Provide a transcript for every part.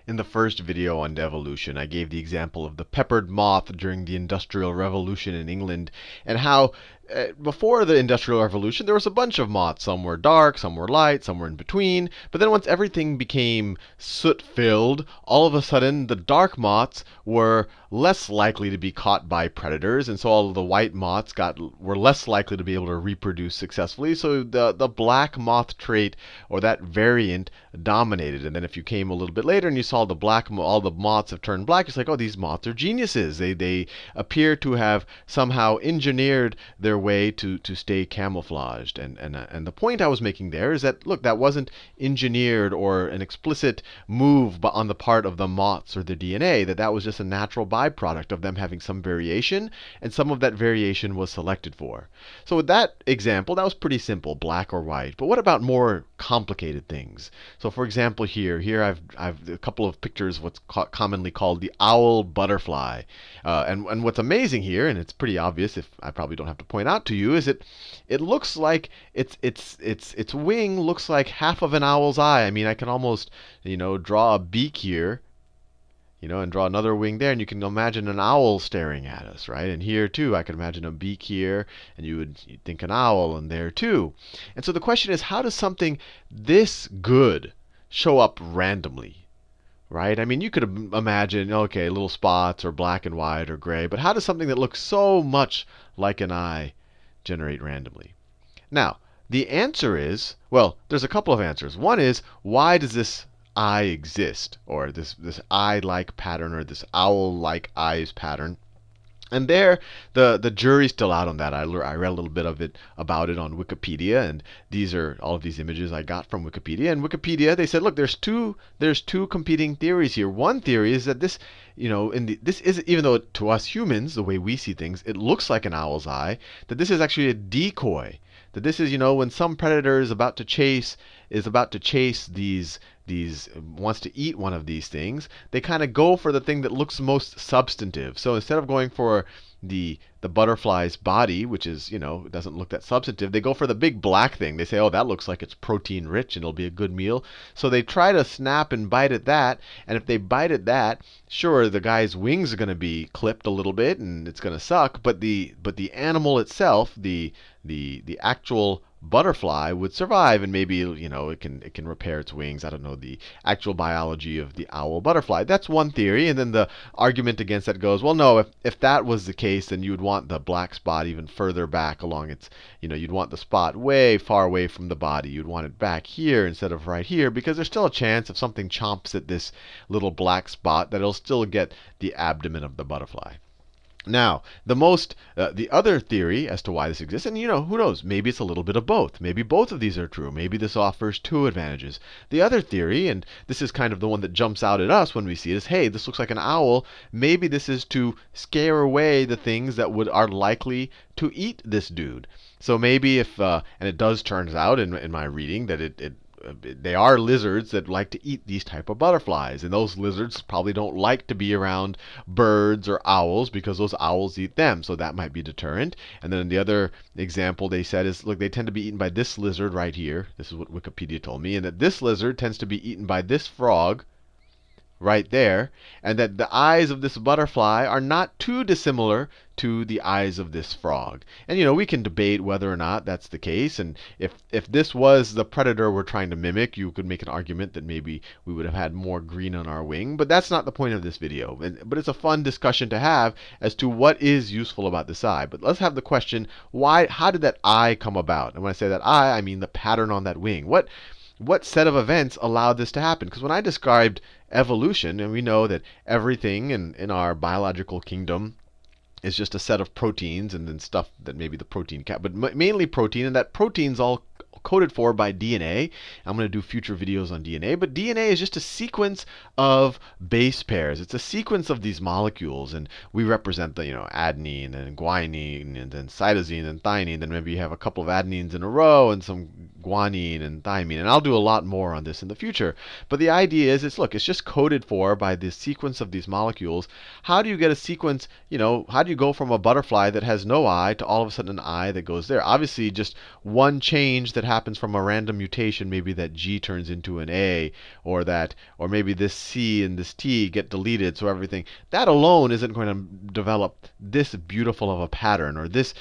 In the first video on devolution, I gave the example of the peppered moth during the Industrial Revolution in England, and how before the Industrial Revolution there was a bunch of moths. Some were dark, some were light, some were in between. But then once everything became soot-filled, all of a sudden the dark moths were less likely to be caught by predators, and so all of the white moths were less likely to be able to reproduce successfully. So the black moth trait, or that variant, dominated. And then if you came a little bit later and you saw all the moths have turned black, it's like, oh, these moths are geniuses. They appear to have somehow engineered their way to stay camouflaged. And the point I was making there is that, look, that wasn't engineered or an explicit move on the part of the moths or the DNA. That was just a natural byproduct of them having some variation, and some of that variation was selected for. So with that example, that was pretty simple, black or white. But what about more complicated things? So for example, here I've a couple of pictures of what's commonly called the owl butterfly. And what's amazing here, and it's pretty obvious, if I probably don't have to point out to you, is it looks like its wing looks like half of an owl's eye. I mean, I can almost draw a beak here, and draw another wing there, and you can imagine an owl staring at us, right? And here too, I can imagine a beak here, and you'd think an owl, and there too. And so the question is, how does something this good show up randomly? Right? I mean, you could imagine, okay, little spots or black and white or gray, but how does something that looks so much like an eye generate randomly? Now, the answer is, well, there's a couple of answers. One is, why does this eye exist, or this eye-like pattern, or this owl-like eyes pattern? And there, the jury's still out on that. I read a little bit about it on Wikipedia, and these are all of these images I got from Wikipedia. And Wikipedia, they said, look, there's two competing theories here. One theory is that this is, even though to us humans, the way we see things, it looks like an owl's eye, that this is actually a decoy. That this is, when some predator is about to chase wants to eat one of these things, they kind of go for the thing that looks most substantive. So instead of going for the butterfly's body, which is, doesn't look that substantive, they go for the big black thing. They say, oh, that looks like it's protein rich and it'll be a good meal. So they try to snap and bite at that. And if they bite at that, sure, the guy's wings are going to be clipped a little bit and it's going to suck. But the animal itself, the actual butterfly, would survive, and maybe it can repair its wings. I don't know the actual biology of the owl butterfly. That's one theory. And then the argument against that goes, well, no, if that was the case, then you would want the black spot even further back along its, you'd want the spot way far away from the body. You'd want it back here instead of right here, because there's still a chance if something chomps at this little black spot that it'll still get the abdomen of the butterfly. Now, the other theory as to why this exists, and who knows, maybe it's a little bit of both. Maybe both of these are true. Maybe this offers two advantages. The other theory, and this is kind of the one that jumps out at us when we see it, is, hey, this looks like an owl. Maybe this is to scare away the things that are likely to eat this dude. So maybe if, and it does turns out in my reading that they are lizards that like to eat these type of butterflies. And those lizards probably don't like to be around birds or owls because those owls eat them. So that might be deterrent. And then the other example they said is, look, they tend to be eaten by this lizard right here. This is what Wikipedia told me. And that this lizard tends to be eaten by this frog right there, and that the eyes of this butterfly are not too dissimilar to the eyes of this frog. And we can debate whether or not that's the case. And if this was the predator we're trying to mimic, you could make an argument that maybe we would have had more green on our wing. But that's not the point of this video. But it's a fun discussion to have as to what is useful about this eye. But let's have the question, how did that eye come about? And when I say that eye, I mean the pattern on that wing. What set of events allowed this to happen? Because when I described evolution, and we know that everything in our biological kingdom is just a set of proteins, and then stuff that maybe the protein but mainly protein, and that protein's all coded for by DNA. I'm going to do future videos on DNA, but DNA is just a sequence of base pairs. It's a sequence of these molecules, and we represent the adenine and guanine and then cytosine and thymine. Then maybe you have a couple of adenines in a row and some guanine and thymine. And I'll do a lot more on this in the future. But the idea is, it's just coded for by this sequence of these molecules. How do you get a sequence, how do you go from a butterfly that has no eye to all of a sudden an eye that goes there? Obviously, just one change that happens from a random mutation, maybe that G turns into an A, or maybe this C and this T get deleted, so everything, that alone isn't going to develop this beautiful of a pattern, or this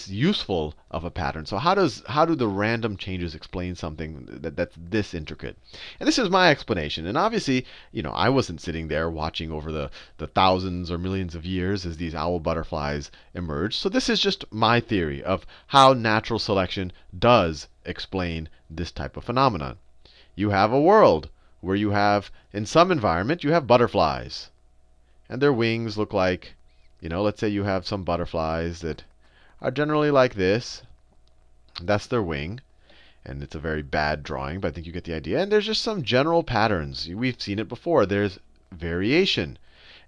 useful of a pattern. So how do the random changes explain something that's this intricate? And this is my explanation. And obviously, I wasn't sitting there watching over the thousands or millions of years as these owl butterflies emerged. So this is just my theory of how natural selection does explain this type of phenomenon. You have a world where you have, in some environment, you have butterflies. And their wings look like, let's say you have some butterflies that are generally like this. That's their wing. And it's a very bad drawing, but I think you get the idea. And there's just some general patterns. We've seen it before. There's variation.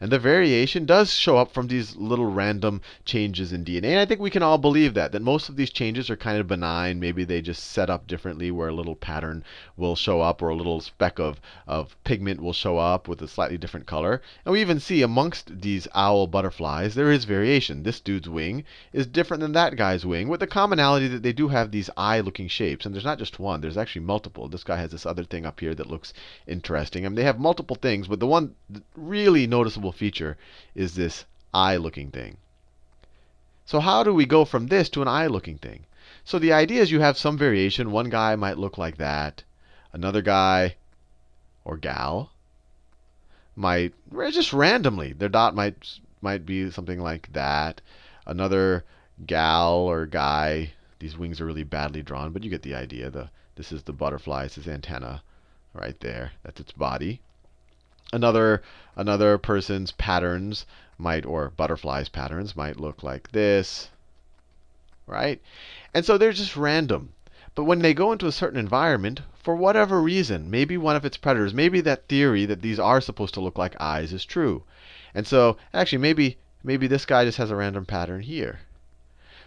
And the variation does show up from these little random changes in DNA. And I think we can all believe that most of these changes are kind of benign. Maybe they just set up differently where a little pattern will show up, or a little speck of pigment will show up with a slightly different color. And we even see amongst these owl butterflies, there is variation. This dude's wing is different than that guy's wing, with the commonality that they do have these eye-looking shapes. And there's not just one, there's actually multiple. This guy has this other thing up here that looks interesting. I mean, they have multiple things, but the one really noticeable feature is this eye-looking thing. So how do we go from this to an eye-looking thing? So the idea is you have some variation. One guy might look like that. Another guy or gal might, just randomly, their dot might be something like that. Another gal or guy, these wings are really badly drawn, but you get the idea. This is the butterfly, it's its antenna right there. That's its body. Another person's patterns might, or butterfly's patterns, might look like this, right? And so they're just random. But when they go into a certain environment, for whatever reason, maybe one of its predators, maybe that theory that these are supposed to look like eyes is true. And so, actually, maybe this guy just has a random pattern here.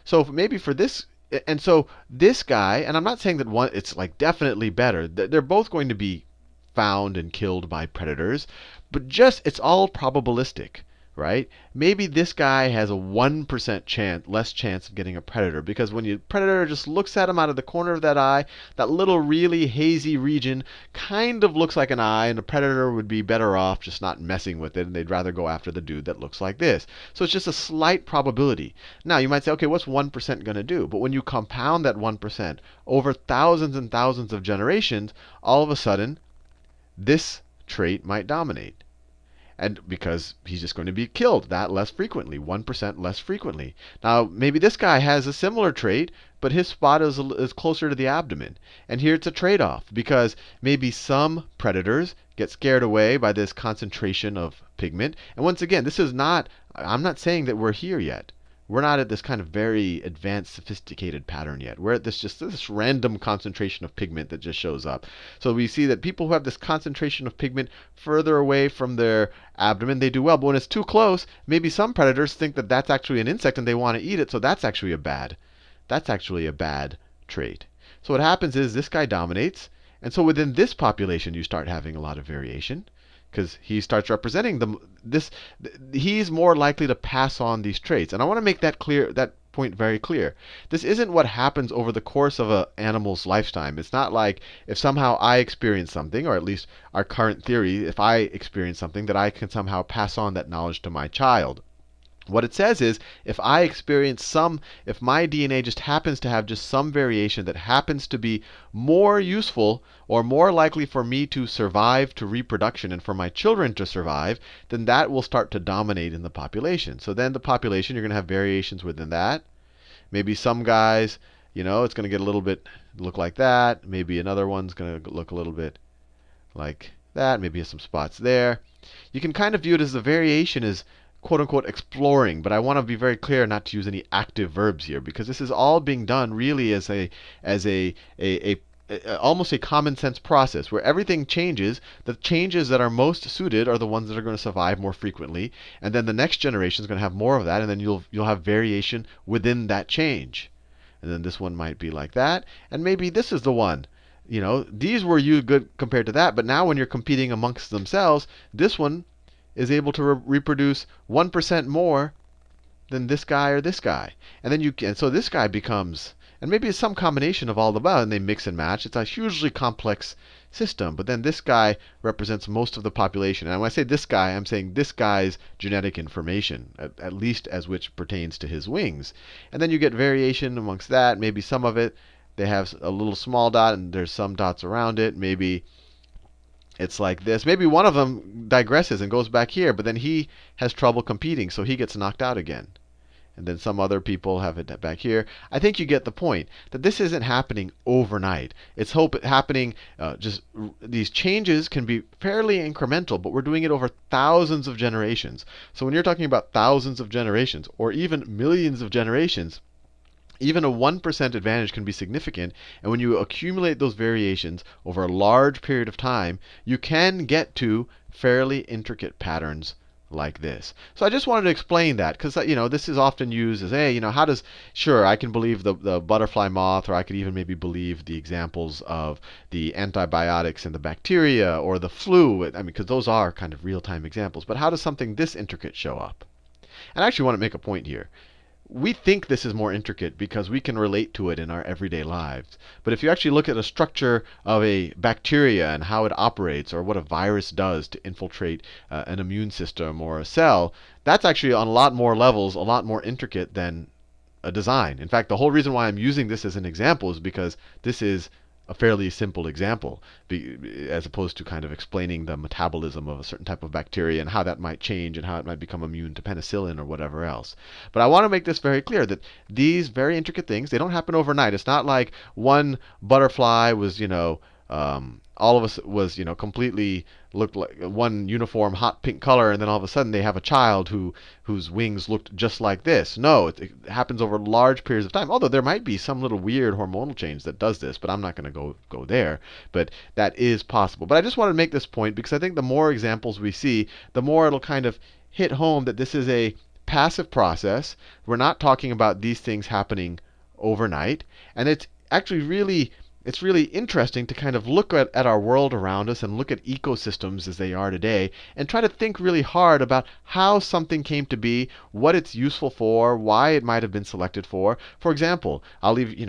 So maybe for this, and so this guy, and I'm not saying that one, it's like definitely better. They're both going to be found and killed by predators, but it's all probabilistic, right? Maybe this guy has a 1% less chance of getting a predator, because when your predator just looks at him out of the corner of that eye, that little really hazy region kind of looks like an eye, and the predator would be better off just not messing with it, and they'd rather go after the dude that looks like this. So it's just a slight probability. Now you might say, okay, what's 1% going to do? But when you compound that 1% over thousands and thousands of generations, all of a sudden, this trait might dominate. And because he's just going to be killed that less frequently, 1% less frequently. Now, maybe this guy has a similar trait, but his spot is closer to the abdomen. And here it's a trade-off, because maybe some predators get scared away by this concentration of pigment. And once again, I'm not saying that we're here yet. We're not at this kind of very advanced, sophisticated pattern yet. We're at this random concentration of pigment that just shows up. So we see that people who have this concentration of pigment further away from their abdomen, they do well. But when it's too close, maybe some predators think that that's actually an insect and they want to eat it. So that's actually a bad trait. So what happens is this guy dominates. And so within this population, you start having a lot of variation, because he starts representing he's more likely to pass on these traits. And I want to make that point very clear. This isn't what happens over the course of an animal's lifetime. It's not like if somehow I experience something, or at least our current theory, if I experience something, that I can somehow pass on that knowledge to my child. What it says is, if my DNA just happens to have just some variation that happens to be more useful or more likely for me to survive to reproduction and for my children to survive, then that will start to dominate in the population. So then the population, you're going to have variations within that. Maybe some guys, it's going to get a little bit look like that. Maybe another one's going to look a little bit like that. Maybe some spots there. You can kind of view it as the variation is quote-unquote exploring, but I want to be very clear not to use any active verbs here, because this is all being done really as almost a common sense process where everything changes. The changes that are most suited are the ones that are going to survive more frequently, and then the next generation is going to have more of that, and then you'll have variation within that change. And then this one might be like that, and maybe this is the one. These were good compared to that, but now when you're competing amongst themselves, this one is able to reproduce 1% more than this guy or this guy. And then so this guy becomes, And maybe it's some combination of all the above, and they mix and match. It's a hugely complex system. But then this guy represents most of the population. And when I say this guy, I'm saying this guy's genetic information, at least as which pertains to his wings. And then you get variation amongst that. Maybe some of it, they have a little small dot, and there's some dots around it. Maybe it's like this. Maybe one of them digresses and goes back here, but then he has trouble competing, so he gets knocked out again. And then some other people have it back here. I think you get the point that this isn't happening overnight. It's happening, these changes can be fairly incremental, but we're doing it over thousands of generations. So when you're talking about thousands of generations, or even millions of generations, even a 1% advantage can be significant. And when you accumulate those variations over a large period of time, you can get to fairly intricate patterns like this. So I just wanted to explain that because this is often used as, hey, how does, sure, I can believe the butterfly moth, or I could even maybe believe the examples of the antibiotics and the bacteria or the flu. I mean, because those are kind of real-time examples. But how does something this intricate show up? And I actually want to make a point here. We think this is more intricate because we can relate to it in our everyday lives. But if you actually look at a structure of a bacteria and how it operates, or what a virus does to infiltrate an immune system or a cell, that's actually on a lot more levels, a lot more intricate than a design. In fact, the whole reason why I'm using this as an example is because this is a fairly simple example, as opposed to kind of explaining the metabolism of a certain type of bacteria and how that might change and how it might become immune to penicillin or whatever else. But I want to make this very clear that these very intricate things, they don't happen overnight. It's not like one butterfly was, all of us was, completely looked like one uniform hot pink color, and then all of a sudden they have a child whose wings looked just like this. No, it happens over large periods of time. Although there might be some little weird hormonal change that does this, but I'm not going to go there. But that is possible. But I just wanted to make this point because I think the more examples we see, the more it'll kind of hit home that this is a passive process. We're not talking about these things happening overnight, and it's actually really interesting to kind of look at our world around us and look at ecosystems as they are today and try to think really hard about how something came to be, what it's useful for, why it might have been selected for. For example, I'll leave,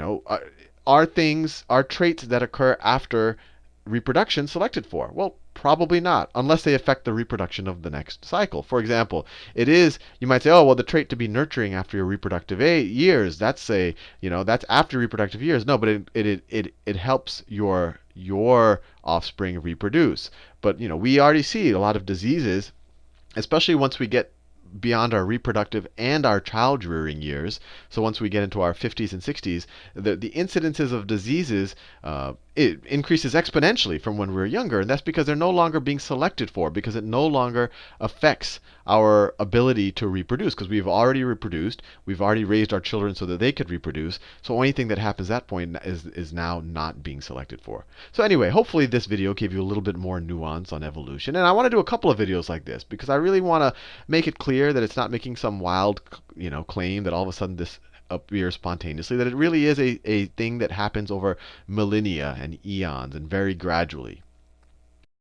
are traits that occur after reproduction selected for? Well, probably not, unless they affect the reproduction of the next cycle. For example, you might say, oh, well, the trait to be nurturing after your reproductive years, that's after reproductive years. No, but it helps your offspring reproduce. But, we already see a lot of diseases, especially once we get beyond our reproductive and our child rearing years. So once we get into our 50s and 60s, the incidences of diseases it increases exponentially from when we were younger, and that's because they're no longer being selected for, because it no longer affects our ability to reproduce, because we've already reproduced, we've already raised our children so that they could reproduce. So anything that happens at that point is now not being selected for. So anyway, hopefully this video gave you a little bit more nuance on evolution, and I want to do a couple of videos like this because I really want to make it clear that it's not making some wild, claim that all of a sudden this appears spontaneously, that it really is a thing that happens over millennia and eons and very gradually.